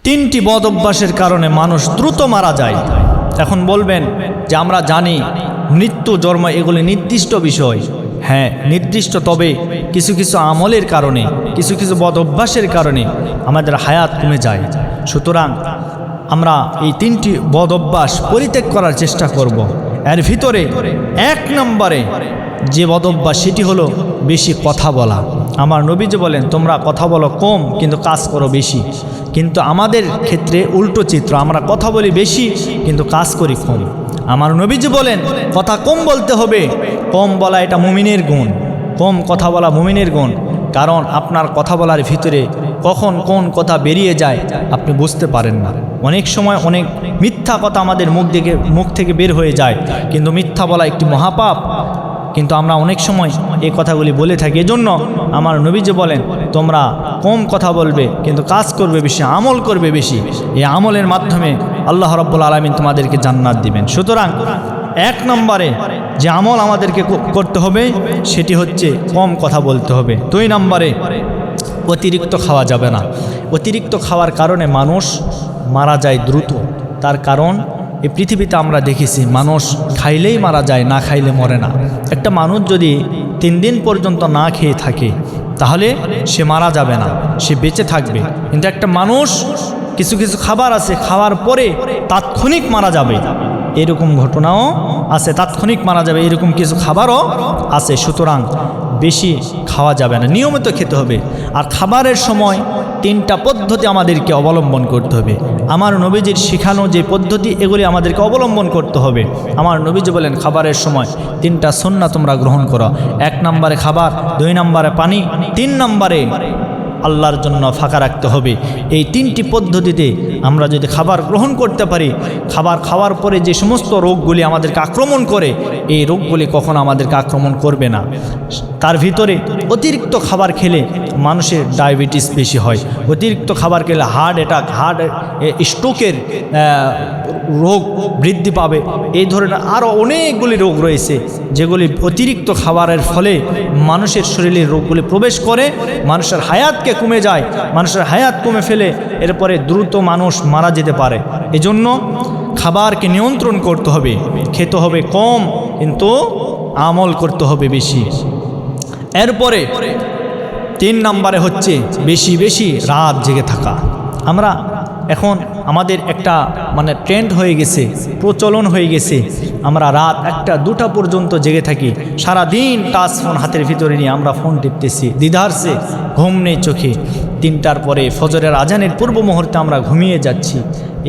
তিনটি বদ অভ্যাসের কারণে মানুষ দ্রুত মারা যায়। এখন বলবেন যে আমরা জানি মৃত্যু জন্ম এগুলি নির্দিষ্ট বিষয়। হ্যাঁ নির্দিষ্ট, তবে কিছু কিছু আমলের কারণে, কিছু কিছু বদ অভ্যাসের কারণে আমাদের হায়াত কমে যায়। সুতরাং আমরা এই তিনটি বদ অভ্যাস পরিত্যাগ করার চেষ্টা করব। এর ভিতরে এক নম্বরে যে বদ অভ্যাস সেটি হলো বেশি কথা বলা। আমার নবীজি বলেন তোমরা কথা বলো কম কিন্তু কাজ করো বেশি। কিন্তু আমাদের ক্ষেত্রে উল্টো চিত্র, আমরা কথা বলি বেশি কিন্তু কাজ করি কম। আমার নবীজি বলেন কথা কম বলতে হবে। কম বলা এটা মুমিনের গুণ, কম কথা বলা মুমিনের গুণ। কারণ আপনার কথা বলার ভিতরে কখন কোন কথা বেরিয়ে যায় আপনি বুঝতে পারেন না। অনেক সময় অনেক মিথ্যা কথা আমাদের মুখ থেকে বের হয়ে যায়, কিন্তু মিথ্যা বলা একটি মহাপাপ। কিন্তু আমরা অনেক সময় এই কথাগুলি বলে থাকি। এজন্য আমার নবীজি বলেন তোমরা কম কথা বলবে কিন্তু কাজ করবে বেশি, আমল করবে বেশি। এই আমলের মাধ্যমে আল্লাহ রাব্বুল আলামিন তোমাদেরকে জান্নাত দিবেন। সুতরাং এক নম্বরে যে আমল আমাদেরকে করতে হবে সেটি হচ্ছে কম কথা বলতে হবে। দুই নম্বরে অতিরিক্ত খাওয়া যাবে না। অতিরিক্ত খাওয়ার কারণে মানুষ মারা যায় দ্রুত। তার কারণ এই পৃথিবীতে আমরা দেখেছি মানুষ খাইলেই মারা যায়, না খাইলে মরে না। একটা মানুষ যদি 3 দিন পর্যন্ত না খেয়ে থাকে তাহলে সে মারা যাবে না, সে বেঁচে থাকবে। কিন্তু একটা মানুষ কিছু কিছু খাবার আছে খাওয়ার পরে তাৎক্ষণিক মারা যাবে, এরকম ঘটনাও আছে। তাৎক্ষণিক মারা যাবে এরকম কিছু খাবারও আছে। সুতরাং বেশি খাওয়া যাবে না, নিয়মিত খেতে হবে। আর খাবারের সময় 3টা পদ্ধতি আমাদেরকে অবলম্বন করতে হবে। আমার নবীজির শেখানো যে পদ্ধতি এগুলি আমাদেরকে অবলম্বন করতে হবে। আমার নবীজি বলেন খাবারের সময় 3টা সুন্নাহ তোমরা গ্রহণ করো। 1 নম্বরে খাবার, 2 নম্বরে পানি, 3 নম্বরে আল্লাহর জন্য ফাঁকা রাখতে হবে। এই 3টি পদ্ধতিতে আমরা যদি খাবার গ্রহণ করতে পারি, খাবার খাওয়ার পরে যে সমস্ত রোগগুলি আমাদেরকে আক্রমণ করে এই রোগগুলি কখনো আমাদেরকে আক্রমণ করবে না। তার ভিতরে অতিরিক্ত খাবার খেলে মানুষের ডায়াবেটিস বেশি হয়। অতিরিক্ত খাবার খেলে হার্ট স্ট্রোকের রোগ বৃদ্ধি পাবে। এই ধরনের আরও অনেকগুলি রোগ রয়েছে যেগুলি অতিরিক্ত খাবারের ফলে মানুষের শরীরে রোগগুলি প্রবেশ করে, মানুষের হায়াতকে কমে যায়, মানুষের হায়াত কমে ফেলে, এরপরে দ্রুত মানুষ মারা যেতে পারে। এজন্য খাবারকে নিয়ন্ত্রণ করতে হবে, খেতে হবে কম কিন্তু আমল করতে হবে বেশি। এরপরে 3 নম্বরে হচ্ছে বেশি বেশি রাত জেগে থাকা। আমরা এখন আমাদের একটা ট্রেন্ড হয়ে গেছে, প্রচলন হয়ে গেছে, আমরা রাত 1টা 2টা পর্যন্ত জেগে থাকি। সারা দিন টাচ ফোন হাতের ভিতরে নিয়ে আমরা ফোন টিপতেছি, দ্বিধারছে, ঘুম নেই চোখে। 3টার পরে ফজরের আজানের পূর্ব মুহূর্তে আমরা ঘুমিয়ে যাচ্ছি।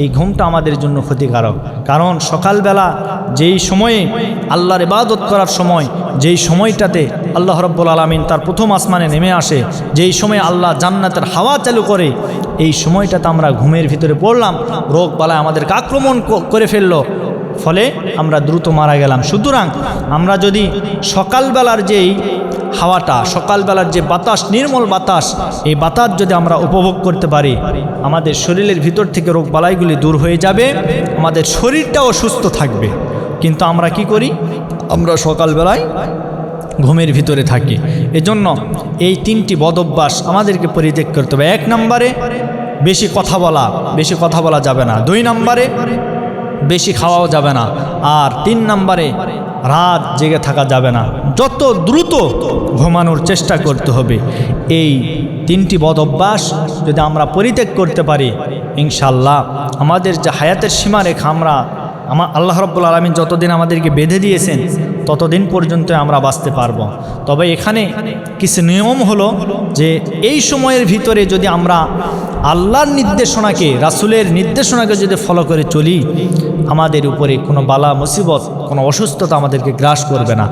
এই ঘুমটা আমাদের জন্য ক্ষতিকারক। কারণ সকালবেলা যেই সময়ে আল্লাহর ইবাদত করার সময়, যেই সময়টাতে আল্লাহ রাব্বুল আলামিন তার প্রথম আসমানে নেমে আসে, যেই সময়ে আল্লাহ জান্নাতের হাওয়া চালু করে, এই সময়টাতে আমরা ঘুমের ভিতরে পড়লাম, রোগ বালায় আমাদেরকে আক্রমণ করে ফেললো, ফলে আমরা দ্রুত মারা গেলাম। সুতরাং আমরা যদি সকালবেলার যেই হাওয়াটা, সকালবেলার যে বাতাস, নির্মল বাতাস, এই বাতাস যদি আমরা উপভোগ করতে পারি, আমাদের শরীরের ভিতর থেকে রোগ বালাইগুলি দূর হয়ে যাবে, আমাদের শরীরটাও সুস্থ থাকবে। কিন্তু আমরা কি করি? আমরা সকালবেলায় ঘুমের ভিতরে থাকি। এজন্য এই 3টি বদ অভ্যাস আমাদেরকে পরিত্যাগ করতে হবে। 1 নম্বরে বেশি কথা বলা যাবে না। 2 নম্বরে বেশি খাওয়াও যাবে না। আর 3 নম্বরে রাত জেগে থাকা যাবে না। যত দ্রুত ঘুমানোর চেষ্টা করতে হবে। এই 3টি বদ অভ্যাস যদি আমরা পরিত্যাগ করতে পারি, ইনশাআল্লাহ আমাদের যে হায়াতের সীমারেখা আল্লাহ রাব্বুল আলামিন যতদিন আমাদেরকে বেঁধে দিয়েছেন ততদিন পর্যন্ত আমরা বাঁচতে পারবো। তবে এখানে কিছু নিয়ম হলো যে এই সময়ের ভিতরে যদি আমরা আল্লাহর নির্দেশনাকে, রাসূলের নির্দেশনাকে যদি ফলো করে চলি, আমাদের উপরে কোনো বালা মুসিবত, কোনো অসুস্থতা আমাদেরকে গ্রাস করবে না।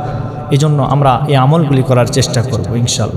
এজন্য আমরা এই আমলগুলি করার চেষ্টা করব ইনশাআল্লাহ।